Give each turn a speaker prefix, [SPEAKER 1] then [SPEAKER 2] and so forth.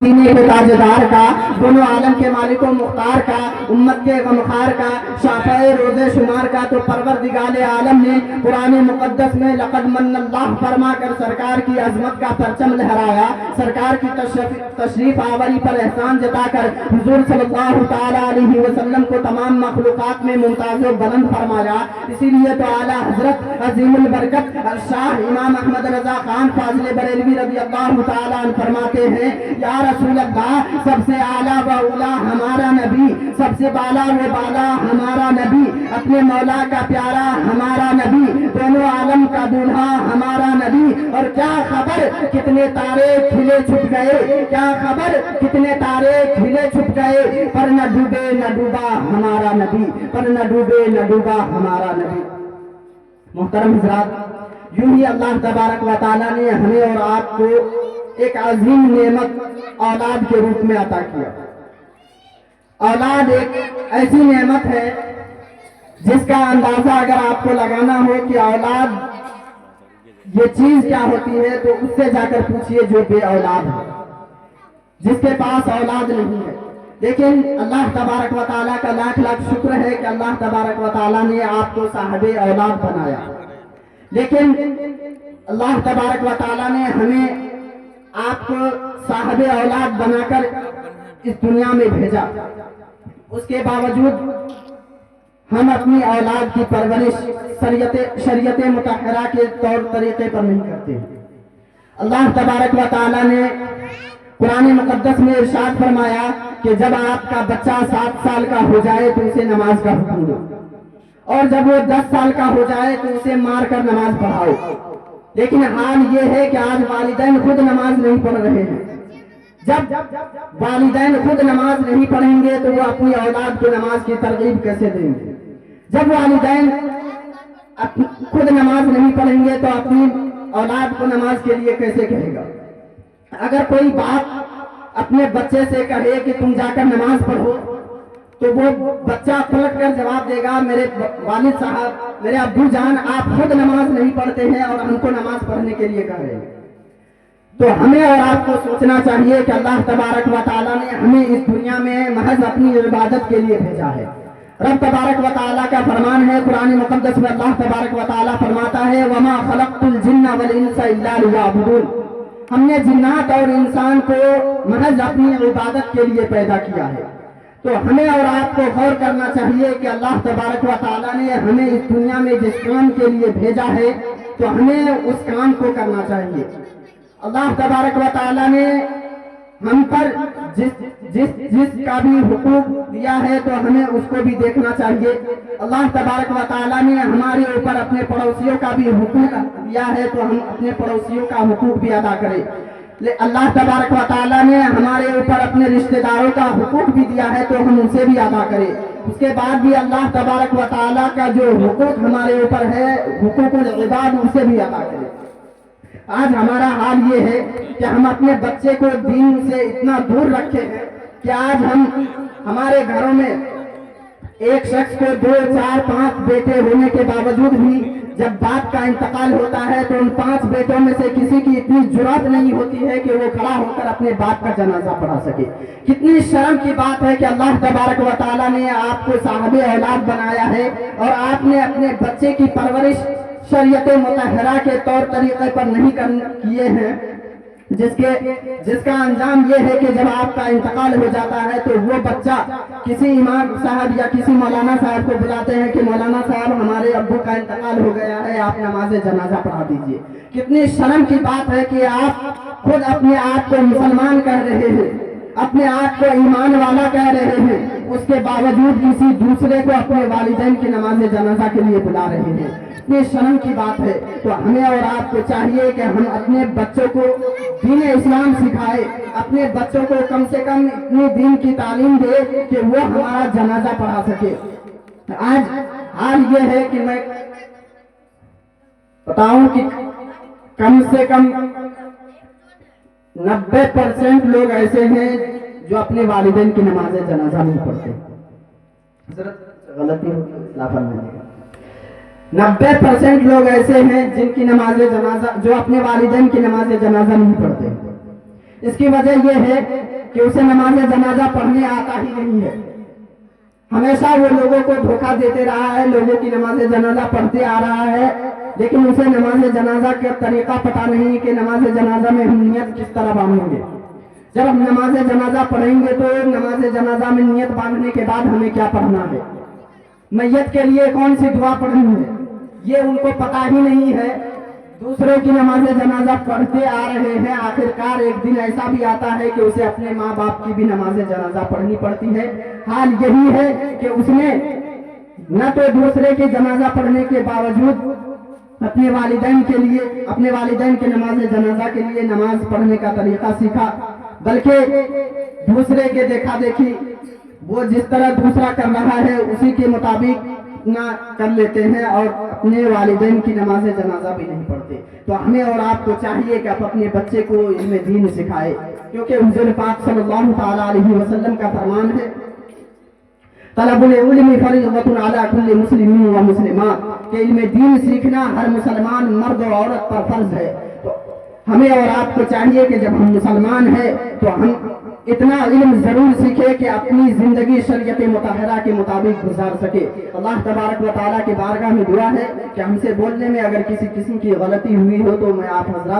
[SPEAKER 1] सीने के ताजदार का, दोनों आलम के मालिक व मुख्तार का, उम्मत के गमखार का, शाफ़े रोज़े शुमार का। तो परवरदिगार आलम ने कुरान मुक़द्दस में लक़द मन्नल्लाह फरमा कर सरकार की अज़मत का परचम लहराया, सरकार की तशरीफ़ आवरी पर एहसान जताकर हुज़ूर सल्लल्लाहु तआला अलैहि वसल्लम को तमाम मखलूक़ात में मुमताज़ व बुलंद फरमाया। इसीलिए तो आला हज़रत अज़ीमुल बरकत शाह इमाम अहमद रज़ा खान फाज़िल बरेलवी रज़ी अल्लाह तआला अन्हु फरमाते हैं, या रसूल अल्लाह, सबसे आला व उला हमारा नबी, सबसे बाला व बाला हमारा नबी, अपने मौला का प्यारा हमारा नबी, दोनों आलम का दूल्हा हमारा नबी। और क्या खबर कितने तारे खिले छुप गए, क्या खबर कितने तारे खिले छुप गए, पर न डूबे न डूबा हमारा नबी, पर न डूबे न डूबा हमारा नबी। मोहतरम हज़रात, यूं ही अल्लाह तबारक व तआला ने हमें और आपको एक अजीम नेमत औलाद के रूप में अता किया। औलाद एक ऐसी नेमत है जिसका अंदाजा अगर आपको लगाना हो कि औलाद ये चीज क्या होती है, तो उससे जाकर पूछिए जो बे औलाद है, जिसके पास औलाद नहीं है। लेकिन अल्लाह तबारक व तआला का लाख लाख शुक्र है कि अल्लाह तबारक व तआला ने आपको साहिबे औलाद बनाया। लेकिन अल्लाह तबारक व तआला ने हमें आपको साहिबे औलाद बनाकर इस दुनिया में भेजा, उसके बावजूद हम अपनी औलाद की परवरिश शरीयत मुतहरा के तौर तरीके पर नहीं करते। अल्लाह तबारक व तआला ने कुरान मुक़द्दस में इरशाद फरमाया कि जब आपका बच्चा 7 साल का हो जाए तो उसे नमाज का हुक्म दो, और जब वो 10 साल का हो जाए तो उसे मार कर नमाज पढ़ाओ। लेकिन हाल ये है कि आज वालिदैन खुद नमाज नहीं पढ़ रहे हैं। जब वालिदैन खुद नमाज नहीं पढ़ेंगे तो वो अपनी औलाद को नमाज की तरगीब कैसे देंगे? जब वालिदैन खुद नमाज नहीं पढ़ेंगे तो अपनी औलाद को नमाज के लिए कैसे कहेगा? अगर कोई बाप अपने बच्चे से कहे कि तुम जाकर नमाज पढ़ो, तो वो बच्चा पलट कर जवाब देगा, मेरे वालिद साहब, मेरे अब्बू जान, आप खुद नमाज नहीं पढ़ते हैं और हमको नमाज पढ़ने के लिए कह रहे हैं। तो हमें और आपको सोचना चाहिए कि अल्लाह तबारक व तआला ने हमें इस दुनिया में महज अपनी इबादत के लिए भेजा है। रब तबारक व तआला का फरमान है कुरान मुक़द्दस में, अल्लाह तबारक व तआला फरमाता है, वमा खलक़तुल जिन्ना वल इंसा इल्ला लियअबुदून, हमने जिन्नात और इंसान को महज अपनी इबादत के लिए पैदा किया है। तो हमें और आपको गौर करना चाहिए कि अल्लाह तबारक व तआला ने हमें इस दुनिया में जिस काम के लिए भेजा है, तो हमें उस काम को करना चाहिए। अल्लाह तबारक व तआला ने हम पर जिसका भी हुकूक दिया है तो हमें उसको भी देखना चाहिए। अल्लाह तबारक व तआला ने हमारे ऊपर अपने पड़ोसियों का भी हुकूक दिया है तो हम अपने पड़ोसियों का हुकूक भी अदा करें। अल्लाह तबारक व तआला ने हमारे ऊपर अपने रिश्तेदारों का हुकूक भी दिया है तो हम उसे भी अदा करें। उसके बाद भी अल्लाह तबारक व तआला का जो हुकूक हमारे ऊपर है, हुकूकुल इबाद, उसे भी अदा करें। आज हमारा हाल ये है कि हम अपने बच्चे को दीन से इतना दूर रखे हैं कि आज हमारे घरों में एक शख्स को 2, 4, 5 बेटे होने के बावजूद भी जब बाप का इंतकाल होता है तो उन 5 बेटों में से किसी की इतनी जुर्रत नहीं होती है कि वो खड़ा होकर अपने बाप का जनाजा पढ़ा सके। कितनी शर्म की बात है कि अल्लाह तबारक व तआला ने आपको साहिबे औलाद बनाया है और आपने अपने बच्चे की परवरिश शरीयत मुतहरा के तौर तरीके पर नहीं किए हैं, जिसका अंजाम ये है कि जब आपका इंतकाल हो जाता है तो वो बच्चा किसी इमाम साहब या किसी मौलाना साहब को बुलाते हैं कि मौलाना साहब, हमारे अब्बू का इंतकाल हो गया है, आप नमाज जनाजा पढ़ा दीजिए। कितनी शर्म की बात है कि आप खुद अपने आप को मुसलमान कह रहे हैं, अपने आप को ईमान वाला कह रहे हैं, उसके बावजूद किसी दूसरे को अपने वालिदैन की नमाज जनाजा के लिए बुला रहे हैं। इतनी शर्म की बात है। तो हमें और आपको चाहिए कि हम अपने बच्चों को दीन इस्लाम सिखाए, अपने बच्चों को कम से कम इतनी दीन की तालीम दे कि वो हमारा जनाजा पढ़ा सके। आज हाल ये है कि मैं बताऊं कि कम से कम 90% लोग ऐसे हैं जो अपने वालिदैन की नमाज जनाजा नहीं पढ़ते। गलती हो, 90% लोग ऐसे हैं जिनकी नमाज जनाजा, जो अपने वालिदैन की नमाज जनाजा नहीं पढ़ते। इसकी वजह यह है कि उसे नमाज जनाजा पढ़ने आता ही नहीं है। हमेशा वो लोगों को धोखा देते रहा है, लोगों की नमाज जनाजा पढ़ते आ रहा है, लेकिन उसे नमाज जनाजा का तरीका पता नहीं कि नमाज जनाजा में हम नियत किस तरह बांधेंगे। जब हम नमाज जनाजा पढ़ेंगे तो नमाज जनाजा में नियत बांधने के बाद हमें क्या पढ़ना है, मैयत के लिए कौन सी दुआ पढ़नी है, ये उनको पता ही नहीं है। दूसरों की नमाज जनाजा पढ़ते आ रहे हैं, आखिरकार एक दिन ऐसा भी आता है कि उसे अपने माँ बाप की भी नमाज जनाजा पढ़नी पड़ती है। हाल यही है कि उसने न तो दूसरे के जनाजा पढ़ने के बावजूद अपने वालिदैन के लिए, अपने वालिदैन के नमाज जनाजा के लिए नमाज पढ़ने का तरीका सीखा, बल्कि दूसरे के देखा देखी वो जिस तरह दूसरा कर रहा है उसी के मुताबिक ना कर लेते हैं और अपने वालिदैन की नमाज जनाजा भी नहीं पढ़ते। तो हमें और आपको चाहिए कि आप अपने बच्चे को इल्म दीन सिखाए, क्योंकि हुज़ूर पाक सल्लल्लाहु तआला अलैहि वसल्लम का फरमान है, तलबुल इल्मी फरीज़तुन अला कुल्लि मुस्लिमिन व मुस्लिमा, कि इल्म दीन सीखना हर मुसलमान मर्द और औरत पर फर्ज है। तो हमें और आपको चाहिए कि जब हम मुसलमान हैं तो हम इतना इल्म जरूर सीखे कि अपनी जिंदगी शरीयत मुतहरा के मुताबिक गुजार सके। अल्लाह तबारक व तआला की बारगाह में दुआ है कि हमसे बोलने में अगर किसी किस्म की गलती हुई हो तो मैं आप हजरात